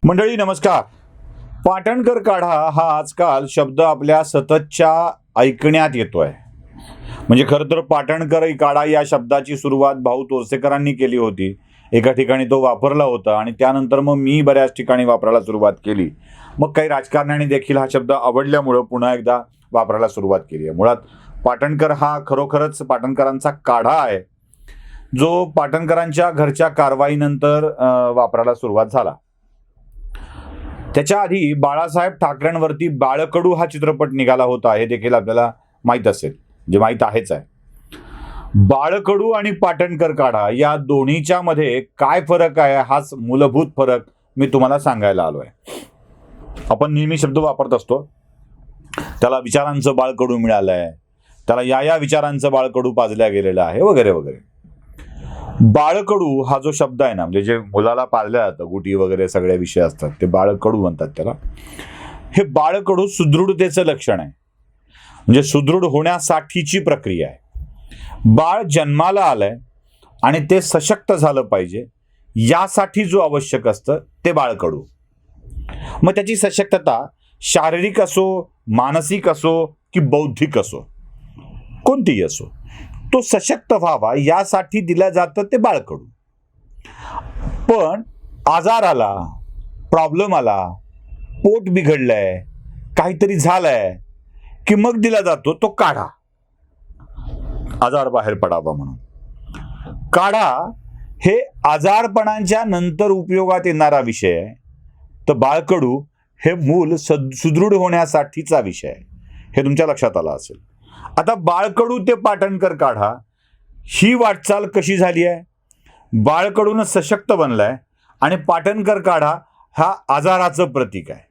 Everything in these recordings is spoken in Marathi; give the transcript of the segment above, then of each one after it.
मंडळी नमस्कार. पाटणकर काढा हा आजकाल शब्द आपल्या सततच्या ऐकण्यात येतोय. म्हणजे खरं तर पाटणकर काढा या शब्दाची सुरुवात भाऊ तोरसेकरांनी केली होती. एका ठिकाणी तो वापरला होता आणि त्यानंतर मग मी बऱ्याच ठिकाणी वापरायला सुरुवात केली. मग काही राजकारण्यांनी देखील हा शब्द आवडल्यामुळं पुन्हा एकदा वापरायला सुरुवात केली आहे. मुळात पाटणकर हा खरोखरच पाटणकरांचा काढा आहे, जो पाटणकरांच्या घरच्या कारवाईनंतर वापरायला सुरुवात झाला. त्याच्या आधी बाळासाहेब ठाकरेंवरती बाळकडू हा चित्रपट निघाला होता, हे देखील आपल्याला माहीत असेल, जे माहीत आहेच आहे. बाळकडू आणि पाटणकर काढा या दोन्हीच्या मध्ये काय फरक आहे, हाच मूलभूत फरक मी तुम्हाला सांगायला आलोय. आपण नेहमी शब्द वापरत असतो, त्याला विचारांचं बाळकडू मिळालंय, त्याला या विचारांचं बाळकडू पाजल्या गेलेलं आहे, वगैरे वगैरे. बाळकडू हा जो शब्द आहे ना, म्हणजे जे मुलाला पाळलं जातं, गुटी वगैरे सगळे विषय असतात, ते बाळकडू म्हणतात त्याला. हे बाळकडू सुदृढतेचं लक्षण आहे, म्हणजे सुदृढ होण्यासाठीची प्रक्रिया आहे. बाळ जन्माला आलंय आणि ते सशक्त झालं पाहिजे, यासाठी जो आवश्यक असतं ते बाळकडू. मग त्याची सशक्तता शारीरिक असो, मानसिक असो की बौद्धिक असो, कोणतीही असो, तो सशक्त व्हावा यासाठी दिलं जातं ते बाळकडू. पण आजार आला, प्रॉब्लेम आला, पोट बिघडलंय, काहीतरी झालंय की मग दिला जातो तो काढा, आजार बाहेर पडावा म्हणून. काढा हे आजारपणाच्या नंतर उपयोगात येणारा विषय आहे, तर बाळकडू हे मूल सुदृढ होण्यासाठीचा विषय आहे. हे तुमच्या लक्षात आलं असेल. आता बाळकडू ते पाटणकर काढा ही वाटचाल कशी झाली आहे? बाळकडून सशक्त बनलाय आणि पाटणकर काढा हा आजाराचं प्रतीक आहे,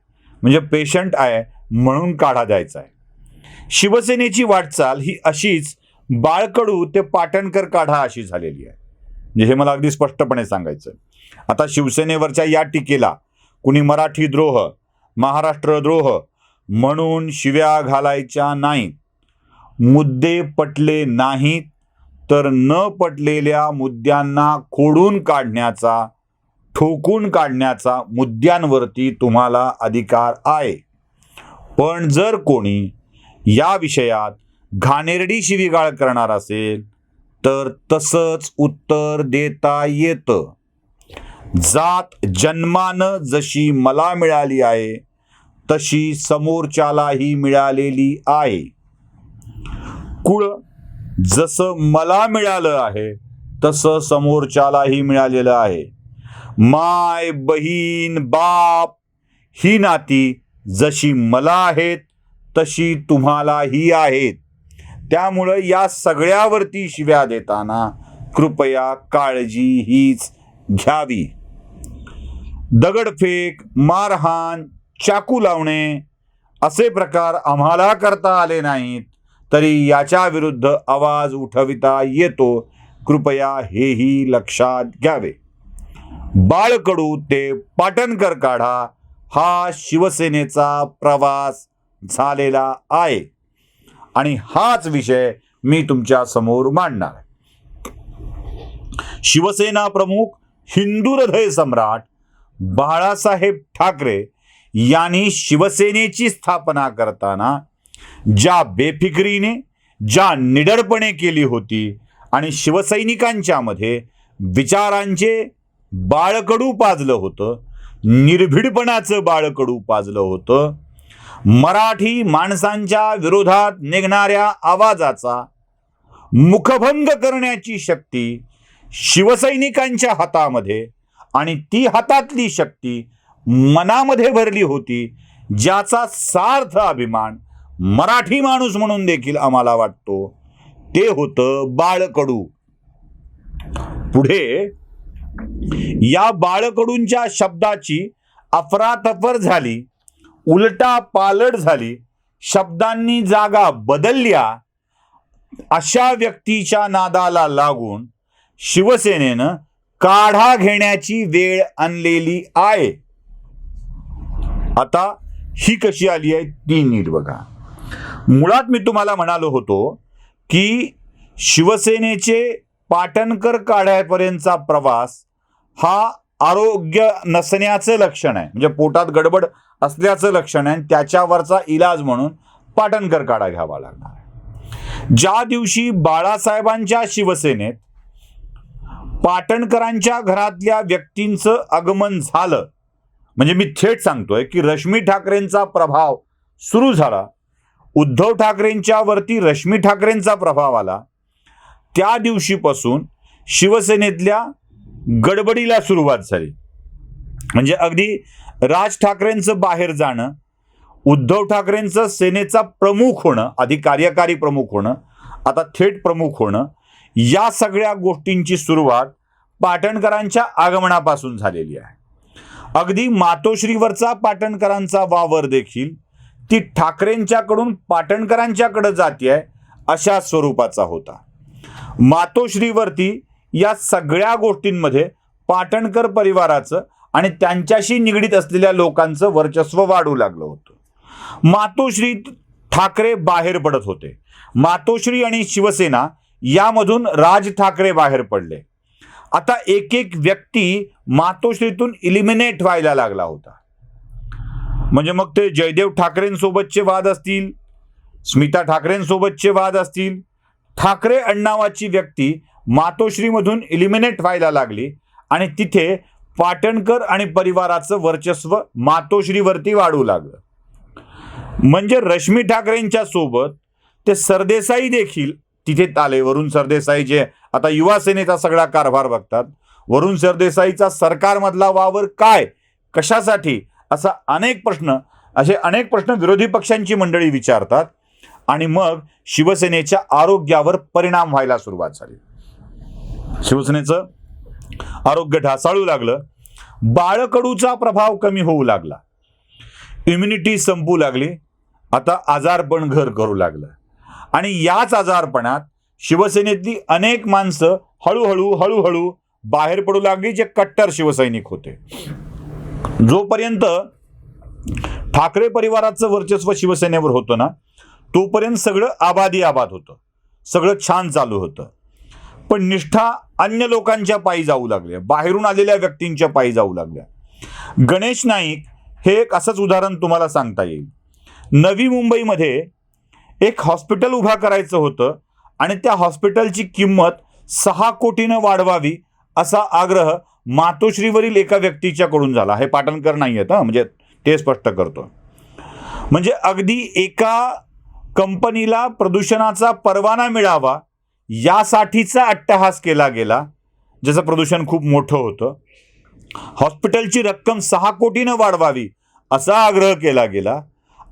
म्हणजे पेशंट आहे म्हणून काढा द्यायचा आहे. शिवसेनेची वाटचाल ही अशीच बाळकडू ते पाटणकर काढा अशी झालेली आहे, म्हणजे हे मला अगदी स्पष्टपणे सांगायचं. आता शिवसेनेवरच्या या टीकेला कुणी मराठी द्रोह, महाराष्ट्र द्रोह म्हणून शिव्या घालायच्या नाहीत. मुद्दे पटले नाहीत तर न पटलेल्या मुद्द्यांना खोडून काढण्याचा, ठोकून काढण्याचा मुद्द्यांवरती तुम्हाला अधिकार आहे. पण जर कोणी या विषयात घाणेरडी शिवीगाळ करणार असेल तर तसंच उत्तर देता येतं. जात जन्मानं जशी मला मिळाली आहे तशी समोरच्यालाही मिळालेली आहे. कुळ जसं मला मिळालं आहे तसं समोरच्यालाही मिळालेलं आहे. माय, बहीण, बाप ही नाती जशी मला आहेत तशी तुम्हालाही आहेत. त्यामुळं या सगळ्यावरती शिव्या देताना कृपया काळजी हीच घ्यावी. दगडफेक, मारहाण, चाकू लावणे असे प्रकार आम्हाला करता आले नाहीत, तरी याच्या विरुद्ध आवाज उठविता येतो. कृपया हेही लक्षात घ्यावे. बाळकडू ते पाटणकर काढा हा शिवसेनेचा प्रवास झालेला आहे आणि हाच विषय मी तुमच्या समोर मांडणार. शिवसेना प्रमुख, हिंदू हृदय सम्राट बाळासाहेब ठाकरे यांनी शिवसेनेची स्थापना करताना ज्या बेफिक्रीने, ज्या निडरपणे केली होती आणि शिवसैनिकांच्या मध्ये विचारांचे बाळकडू पाजलं होतं, निर्भीडपणाचं बाळकडू पाजलं होतं, मराठी माणसांच्या विरोधात निघणाऱ्या आवाजाचा मुखभंग करण्याची शक्ती शिवसैनिकांच्या हातामध्ये आणि ती हातातली शक्ती मनामध्ये भरली होती, ज्याचा सार्थ अभिमान मराठी माणूस म्हणून देखील आम्हाला वाटतो, ते होतं बाळकडू. पुढे या बाळकडूंच्या शब्दाची अफरातफर झाली, उलटा पालट झाली, शब्दांनी जागा बदलल्या. अशा व्यक्तीच्या नादाला लागून शिवसेनेनं काढा घेण्याची वेळ आणलेली आहे. आता ही कशी आली आहे ती नीट बघा. मुळात मी तुम्हाला म्हणालो होतो की शिवसेनेचे पाटणकर काढ्यापर्यंतचा प्रवास हा आरोग्य नसण्याचं लक्षण आहे, म्हणजे पोटात गडबड असल्याचं लक्षण आहे, त्याच्यावरचा इलाज म्हणून पाटणकर काढा घ्यावा लागणार आहे. ज्या दिवशी बाळासाहेबांच्या शिवसेनेत पाटणकरांच्या घरातल्या व्यक्तींचं आगमन झालं, म्हणजे मी थेट सांगतोय की रश्मी ठाकरेंचा प्रभाव सुरू झाला, उद्धव ठाकरेंच्या वरती रश्मी ठाकरेंचा प्रभाव आला, त्या दिवशीपासून शिवसेनेतल्या गडबडीला सुरुवात झाली. म्हणजे अगदी राज ठाकरेंचं बाहेर जाणं, उद्धव ठाकरेंचं सेनेचा प्रमुख होणं, आधी कार्यकारी प्रमुख होणं, आता थेट प्रमुख होणं, या सगळ्या गोष्टींची सुरुवात पाटणकरांच्या आगमनापासून झालेली आहे. अगदी मातोश्रीवरचा पाटणकरांचा वावर देखील ती ठाकरेंच्याकडून पाटणकरांच्याकडे जातीये अशा स्वरूपाचा होता. मातोश्रीवरती या सगळ्या गोष्टींमध्ये पाटणकर परिवाराचं आणि त्यांच्याशी निगडीत असलेल्या लोकांचं वर्चस्व वाढू लागलं होतं. मातोश्रीत ठाकरे बाहेर पडत होते. मातोश्री आणि शिवसेना यामधून राज ठाकरे बाहेर पडले. आता एक एक व्यक्ती मातोश्रीतून इलिमिनेट व्हायला लागला होता. म्हणजे मग ते जयदेव ठाकरेंसोबतचे वाद असतील, स्मिता ठाकरेंसोबतचे वाद असतील, ठाकरे अण्णावाची व्यक्ती मातोश्रीमधून इलिमिनेट व्हायला लागली आणि तिथे पाटणकर आणि परिवाराचं वर्चस्व मातोश्रीवरती वाढू लागलं. म्हणजे रश्मी ठाकरेंच्या सोबत ते सरदेसाई देखील तिथे आले. वरुण सरदेसाई जे आता युवा सेनेचा सगळा कारभार बघतात, वरुण सरदेसाईचा सरकारमधला वावर काय, कशासाठी, असे अनेक प्रश्न विरोधी पक्षांची मंडळी विचारतात आणि मग शिवसेनेच्या आरोग्यावर परिणाम व्हायला सुरुवात झाली. शिवसेनेचं आरोग्य ढासाळू लागलं. बाळकडूचा प्रभाव कमी होऊ लागला. इम्युनिटी संपू लागली. आता आजारपण घर करू लागलं आणि याच आजारपणात शिवसेनेतली अनेक माणसं हळूहळू बाहेर पडू लागली, जे कट्टर शिवसैनिक होते. जोपर्यंत ठाकरे परिवाराचं वर्चस्व शिवसेनेवर होतं ना, तोपर्यंत सगळं आबादी आबाद होतं, सगळं छान चालू होतं. पण निष्ठा अन्य लोकांच्या पायी जाऊ लागल्या, बाहेरून आलेल्या व्यक्तींच्या पायी जाऊ लागल्या. गणेश नाईक हे एक असंच उदाहरण तुम्हाला सांगता येईल. नवी मुंबईमध्ये एक हॉस्पिटल उभा करायचं होतं आणि त्या हॉस्पिटलची किंमत 6 कोटीनं वाढवावी असा आग्रह मातोश्रीवरील एका व्यक्तीच्याकडून झाला. हे पाटणकर नाही आहेत, म्हणजे ते स्पष्ट करतो. म्हणजे अगदी एका कंपनीला प्रदूषणाचा परवाना मिळावा यासाठीचा अट्टहास केला गेला, ज्याचं प्रदूषण खूप मोठं होतं. हॉस्पिटलची रक्कम 6 कोटीनं वाढवावी असा आग्रह केला गेला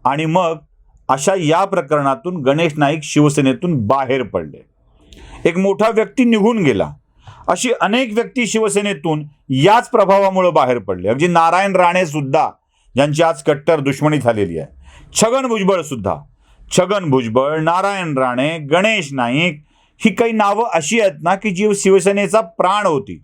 आणि मग अशा या प्रकरणातून गणेश नाईक शिवसेनेतून बाहेर पडले. एक मोठा व्यक्ती निघून गेला. अशी अनेक व्यक्ती शिवसेनेतून याच प्रभावामुळे बाहेर पडले. अगदी नारायण राणे सुद्धा, ज्यांची आज कट्टर दुश्मनी झालेली आहे. छगन भुजबळ, नारायण राणे, गणेश नाईक, ही काही नावं अशी आहेत ना की जी शिवसेनेचा प्राण होती.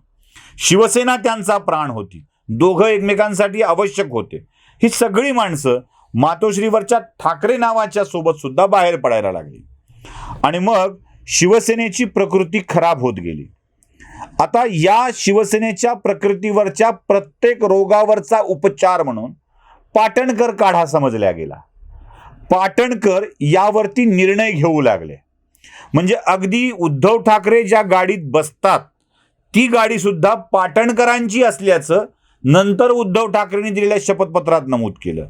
शिवसेना त्यांचा प्राण होती. दोघं एकमेकांसाठी आवश्यक होते. ही सगळी माणसं मातोश्रीवरच्या ठाकरे नावाच्या सोबत सुद्धा बाहेर पडायला लागली आणि मग शिवसेनेची प्रकृती खराब होत गेली. आता या शिवसेनेच्या प्रकृतीवरच्या प्रत्येक रोगावरचा उपचार म्हणून पाटणकर काढा समजला गेला. पाटणकर यावरती निर्णय घेऊ लागले. म्हणजे अगदी उद्धव ठाकरे ज्या गाडीत बसतात ती गाडी सुद्धा पाटणकरांची असल्याचं नंतर उद्धव ठाकरेंनी दिलेल्या शपथपत्रात नमूद केलं.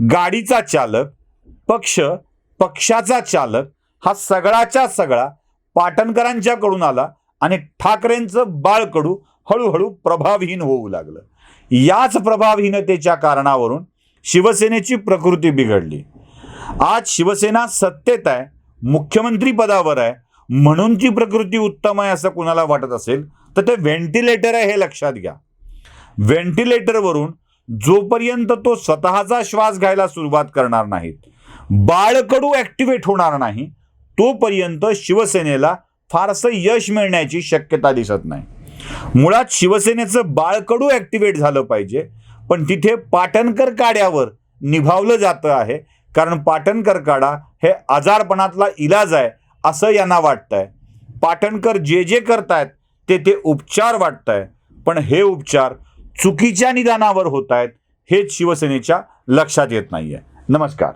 गाडीचा चालक, पक्षाचा चालक हा सगळाच्या सगळा पाटणकरांच्याकडून आला आणि ठाकरेंचं बाळकडू हळूहळू प्रभावहीन होऊ लागलं. याच प्रभावहीनतेच्या कारणावरून शिवसेनेची प्रकृती बिघडली. आज शिवसेना सत्तेत आहे, मुख्यमंत्री पदावर आहे, म्हणून ती प्रकृती उत्तम आहे असं कुणाला वाटत असेल तर ते व्हेंटिलेटर आहे हे लक्षात घ्या. व्हेंटिलेटरवरून जोपर्यंत तो स्वतःचा श्वास घ्यायला सुरुवात करणार नाहीत, बाळकडू ऍक्टिव्हेट होणार नाही, तोपर्यंत शिवसेनेला फारसं यश मिळण्याची शक्यता दिसत नाही. मुळात शिवसेनेचं बाळकडू ऍक्टिव्हेट झालं पाहिजे, पण तिथे पाटणकर काड्यावर निभावलं जातं आहे. कारण पाटणकर काढा हे आजारपणातला इलाज आहे असं यांना वाटतंय. पाटणकर जे करतायत ते उपचार वाटतंय. पण हे उपचार चुकीच्या निदानावर होत आहेत हेच शिवसेनेच्या लक्षात येत नाहीये. नमस्कार.